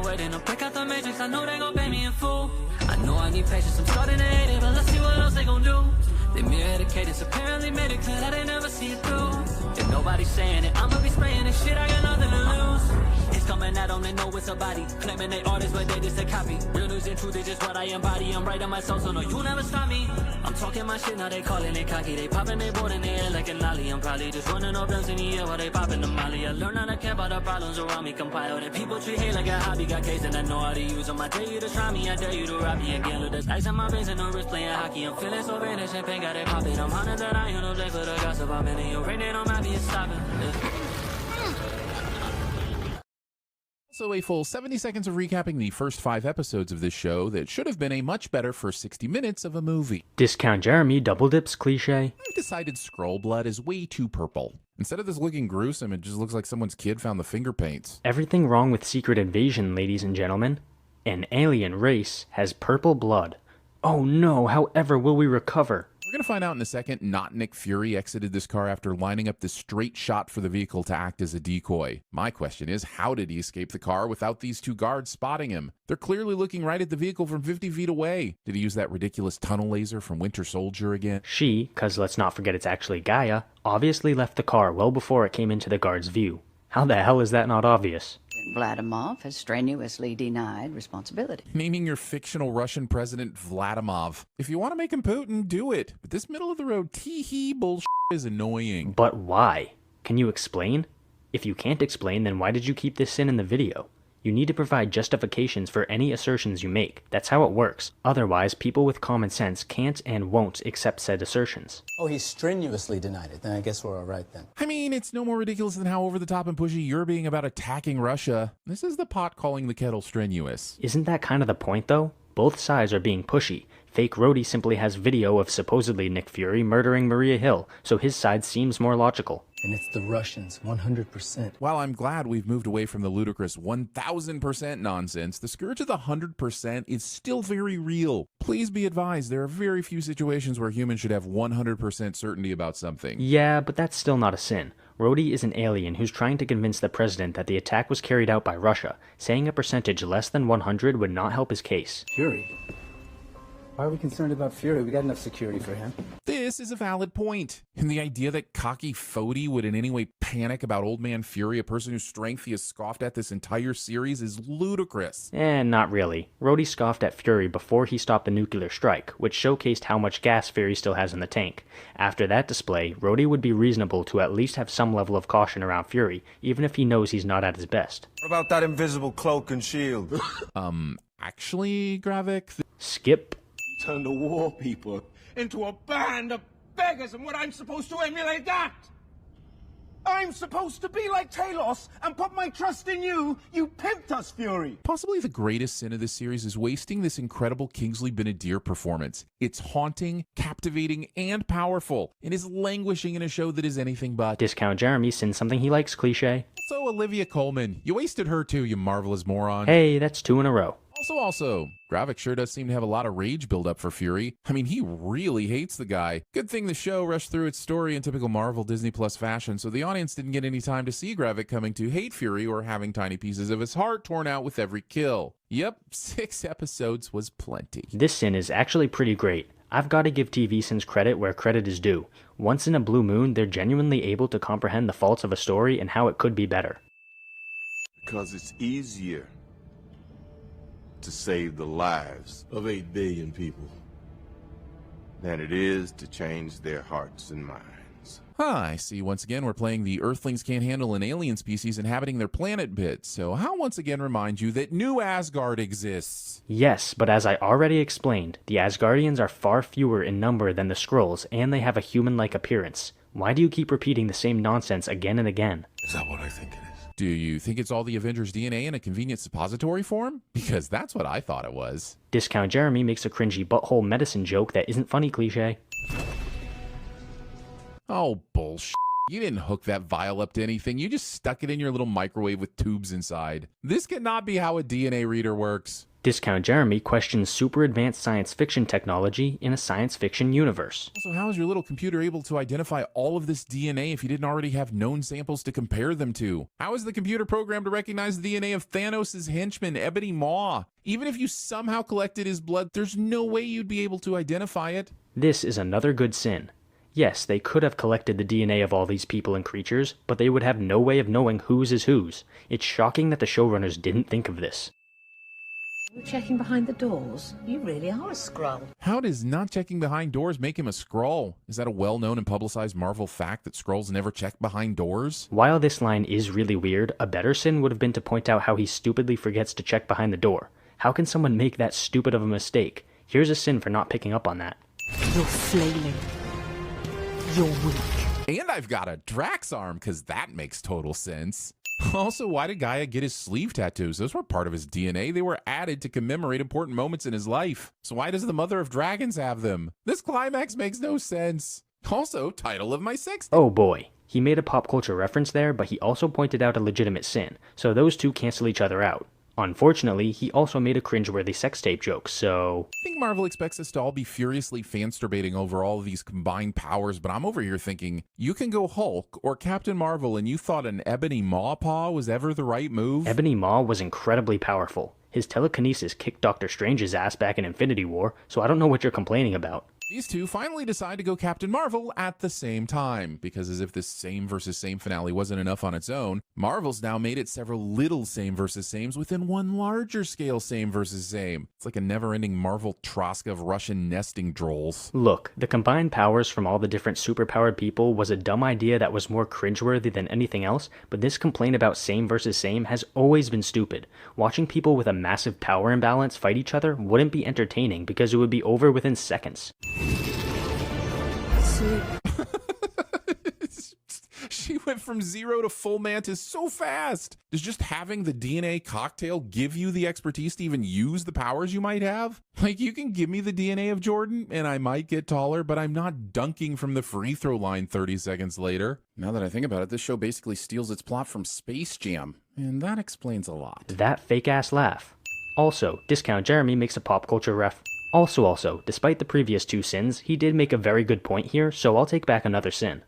waiting to break out the matrix. I know they gon' pay me in full. I know I need patience, I'm starting to hate it, but let's see what else they gon' do. They mirror the cadence, apparently made it clear that they never see it through. If nobody's saying it, I'ma be spraying this shit, I got nothing to lose. It's coming at them, they know it's a body. Claiming they artists, but they just a copy. Real news and truth is just what I embody. I'm writing myself, so no, you never stop me. I'm talking my shit, now they calling it cocky. They popping, they board in the air like a nolly. I'm probably just running up rims in the air while they popping the molly. I learn how to care about the problems around me. Compiled and people treat hate like a hobby. Got case and I know how to use them. I dare you to try me, I dare you to rob me again. Look, there's ice on my veins and no wrist playing hockey. I'm feeling so vain, that champagne got it popping. I'm haunted that I ain't no play for the gossip. I'm in your rain, they don't mind me, it's stopping. Also, a full 70 seconds of recapping the first 5 episodes of this show that should have been a much better first 60 minutes of a movie. Discount Jeremy double dips cliche. I've decided Skrull blood is way too purple. Instead of this looking gruesome, it just looks like someone's kid found the finger paints. Everything wrong with Secret Invasion, ladies and gentlemen. An alien race has purple blood. Oh no, however will we recover? We're going to find out in a second. Not Nick Fury exited this car after lining up this straight shot for the vehicle to act as a decoy. My question is, how did he escape the car without these 2 guards spotting him? They're clearly looking right at the vehicle from 50 feet away. Did he use that ridiculous tunnel laser from Winter Soldier again? She, cause let's not forget it's actually Gaia, obviously left the car well before it came into the guard's view. How the hell is that not obvious? Vladimir has strenuously denied responsibility. Naming your fictional Russian president Vladimir. If you want to make him Putin, do it. But this middle-of-the-road tee-hee bullshit is annoying. But why? Can you explain? If you can't explain, then why did you keep this in the video? You need to provide justifications for any assertions you make. That's how it works. Otherwise, people with common sense can't and won't accept said assertions. Oh, he strenuously denied it. Then I guess we're all right then. I mean, it's no more ridiculous than how over-the-top and pushy you're being about attacking Russia. This is the pot calling the kettle strenuous. Isn't that kind of the point, though? Both sides are being pushy. Fake Rhodey simply has video of supposedly Nick Fury murdering Maria Hill, so his side seems more logical. And it's the Russians, 100%. While I'm glad we've moved away from the ludicrous 1000% nonsense, the scourge of the 100% is still very real. Please be advised, there are very few situations where humans should have 100% certainty about something. Yeah, but that's still not a sin. Rhodey is an alien who's trying to convince the president that the attack was carried out by Russia. Saying a percentage less than 100 would not help his case. Fury? Why are we concerned about Fury? We got enough security for him. This is a valid point. And the idea that cocky Fody would in any way panic about Old Man Fury, a person whose strength he has scoffed at this entire series, is ludicrous. Not really. Rhodey scoffed at Fury before he stopped the nuclear strike, which showcased how much gas Fury still has in the tank. After that display, Rhodey would be reasonable to at least have some level of caution around Fury, even if he knows he's not at his best. What about that invisible cloak and shield? Actually, Gravik... Skip. Turn the war people into a band of beggars, and what I'm supposed to emulate that? I'm supposed to be like Talos and put my trust in you. You pimped us, Fury. Possibly the greatest sin of this series is wasting this incredible Kingsley Ben-Adir performance. It's haunting, captivating, and powerful, and is languishing in a show that is anything but. Discount Jeremy sins something he likes cliche. So Olivia Colman, you wasted her too, you marvelous moron. Hey, that's 2 in a row. Also, Gravik sure does seem to have a lot of rage build up for Fury. I mean, he really hates the guy. Good thing the show rushed through its story in typical Marvel Disney Plus fashion, so the audience didn't get any time to see Gravik coming to hate Fury or having tiny pieces of his heart torn out with every kill. Yep, 6 episodes was plenty. This sin is actually pretty great. I've got to give TVSins credit where credit is due. Once in a blue moon, they're genuinely able to comprehend the faults of a story and how it could be better. Because it's easier to save the lives of 8 billion people than it is to change their hearts and minds. I see once again we're playing the Earthlings can't handle an alien species inhabiting their planet bit, so I'll once again remind you that New Asgard exists. Yes, but as I already explained, the Asgardians are far fewer in number than the Skrulls, and they have a human-like appearance. Why do you keep repeating the same nonsense again and again? Is that what I think it is? Do you think it's all the Avengers' DNA in a convenient suppository form? Because that's what I thought it was. Discount Jeremy makes a cringy butthole medicine joke that isn't funny cliche. Oh, bullshit. You didn't hook that vial up to anything. You just stuck it in your little microwave with tubes inside. This cannot be how a DNA reader works. Discount Jeremy questions super advanced science fiction technology in a science fiction universe. Also, how is your little computer able to identify all of this DNA if you didn't already have known samples to compare them to? How is the computer programmed to recognize the DNA of Thanos' henchman, Ebony Maw? Even if you somehow collected his blood, there's no way you'd be able to identify it. This is another good sin. Yes, they could have collected the DNA of all these people and creatures, but they would have no way of knowing whose is whose. It's shocking that the showrunners didn't think of this. You're checking behind the doors? You really are a Skrull. How does not checking behind doors make him a Skrull? Is that a well-known and publicized Marvel fact that Skrulls never check behind doors? While this line is really weird, a better sin would have been to point out how he stupidly forgets to check behind the door. How can someone make that stupid of a mistake? Here's a sin for not picking up on that. You're flailing. You're weak. And I've got a Drax arm, because that makes total sense. Also, why did Gaia get his sleeve tattoos? Those weren't part of his DNA. They were added to commemorate important moments in his life. So why does the Mother of Dragons have them? This climax makes no sense. Also, title of my sex. Oh boy. He made a pop culture reference there, but he also pointed out a legitimate sin, so those two cancel each other out. Unfortunately, he also made a cringeworthy sex tape joke, so... I think Marvel expects us to all be furiously fan-masturbating over all of these combined powers, but I'm over here thinking, you can go Hulk or Captain Marvel and you thought an Ebony Maw Paw was ever the right move? Ebony Maw was incredibly powerful. His telekinesis kicked Doctor Strange's ass back in Infinity War, so I don't know what you're complaining about. These two finally decide to go Captain Marvel at the same time, because as if this same versus same finale wasn't enough on its own, Marvel's now made it several little same versus sames within one larger scale same versus same. It's like a never-ending Marvel Troska of Russian nesting drolls. Look, the combined powers from all the different superpowered people was a dumb idea that was more cringeworthy than anything else, but this complaint about same versus same has always been stupid. Watching people with a massive power imbalance fight each other wouldn't be entertaining because it would be over within seconds. She went from zero to full mantis so fast. Does just having the DNA cocktail give you the expertise to even use the powers you might have? Like, you can give me the DNA of Jordan and I might get taller, but I'm not dunking from the free throw line 30 seconds later. Now that I think about it, this show basically steals its plot from Space Jam, and that explains a lot. That fake-ass laugh. Also, Discount Jeremy makes a pop culture ref. Also, despite the previous two sins, he did make a very good point here, so I'll take back another sin.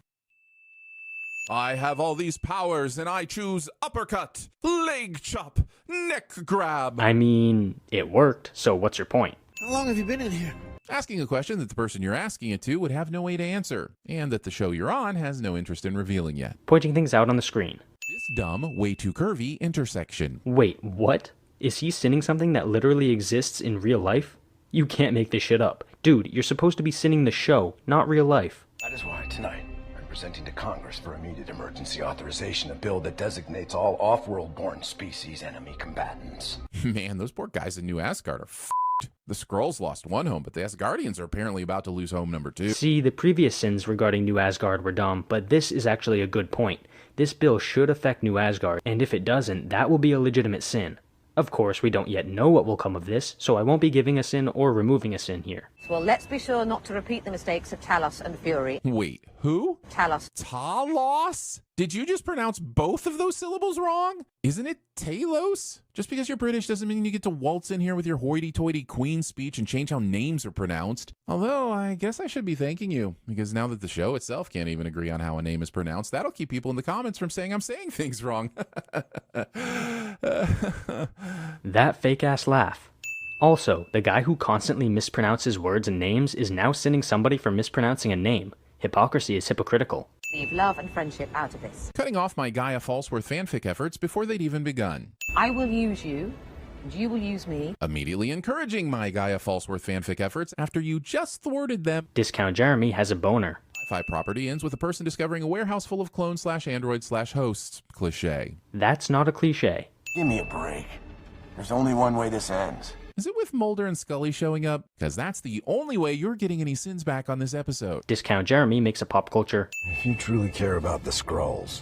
I have all these powers and I choose uppercut, leg chop, neck grab. I mean, it worked, so what's your point? How long have you been in here? Asking a question that the person you're asking it to would have no way to answer, and that the show you're on has no interest in revealing yet. Pointing things out on the screen. This dumb, way too curvy intersection. Wait, what? Is he sinning something that literally exists in real life? You can't make this shit up. Dude, you're supposed to be sinning the show, not real life. That is why tonight I'm presenting to Congress for immediate emergency authorization a bill that designates all off-world-born species enemy combatants. Man, those poor guys in New Asgard are f***ed. The Skrulls lost one home, but the Asgardians are apparently about to lose home number 2. See, the previous sins regarding New Asgard were dumb, but this is actually a good point. This bill should affect New Asgard, and if it doesn't, that will be a legitimate sin. Of course, we don't yet know what will come of this, so I won't be giving a sin or removing a sin here. Well, let's be sure not to repeat the mistakes of Talos and Fury. Wait, who? Talos. Talos? Did you just pronounce both of those syllables wrong? Isn't it Talos? Just because you're British doesn't mean you get to waltz in here with your hoity-toity queen speech and change how names are pronounced. Although, I guess I should be thanking you, because now that the show itself can't even agree on how a name is pronounced, that'll keep people in the comments from saying I'm saying things wrong. That fake-ass laugh. Also, the guy who constantly mispronounces words and names is now sinning somebody for mispronouncing a name. Hypocrisy is hypocritical. Leave love and friendship out of this. Cutting off my Gaia Falsworth fanfic efforts before they'd even begun. I will use you, and you will use me. Immediately encouraging my Gaia Falsworth fanfic efforts after you just thwarted them. Discount Jeremy has a boner. Sci-fi property ends with a person discovering a warehouse full of clones/androids/hosts. Cliché. That's not a cliche. Give me a break. There's only one way this ends. Is it with Mulder and Scully showing up? Because that's the only way you're getting any sins back on this episode. Discount Jeremy makes a pop culture. If you truly care about the Skrulls,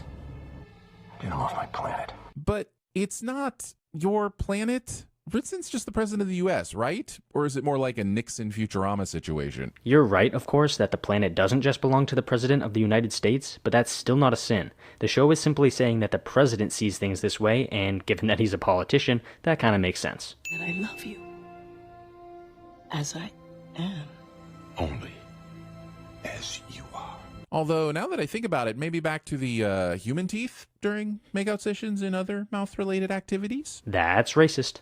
get them off my planet. But it's not your planet, Britain's just the president of the US, right? Or is it more like a Nixon Futurama situation? You're right, of course, that the planet doesn't just belong to the President of the United States, but that's still not a sin. The show is simply saying that the President sees things this way, and given that he's a politician, that kind of makes sense. That I love you. As I am. Only as you are. Although, now that I think about it, maybe back to the human teeth during makeout sessions and other mouth-related activities? That's racist.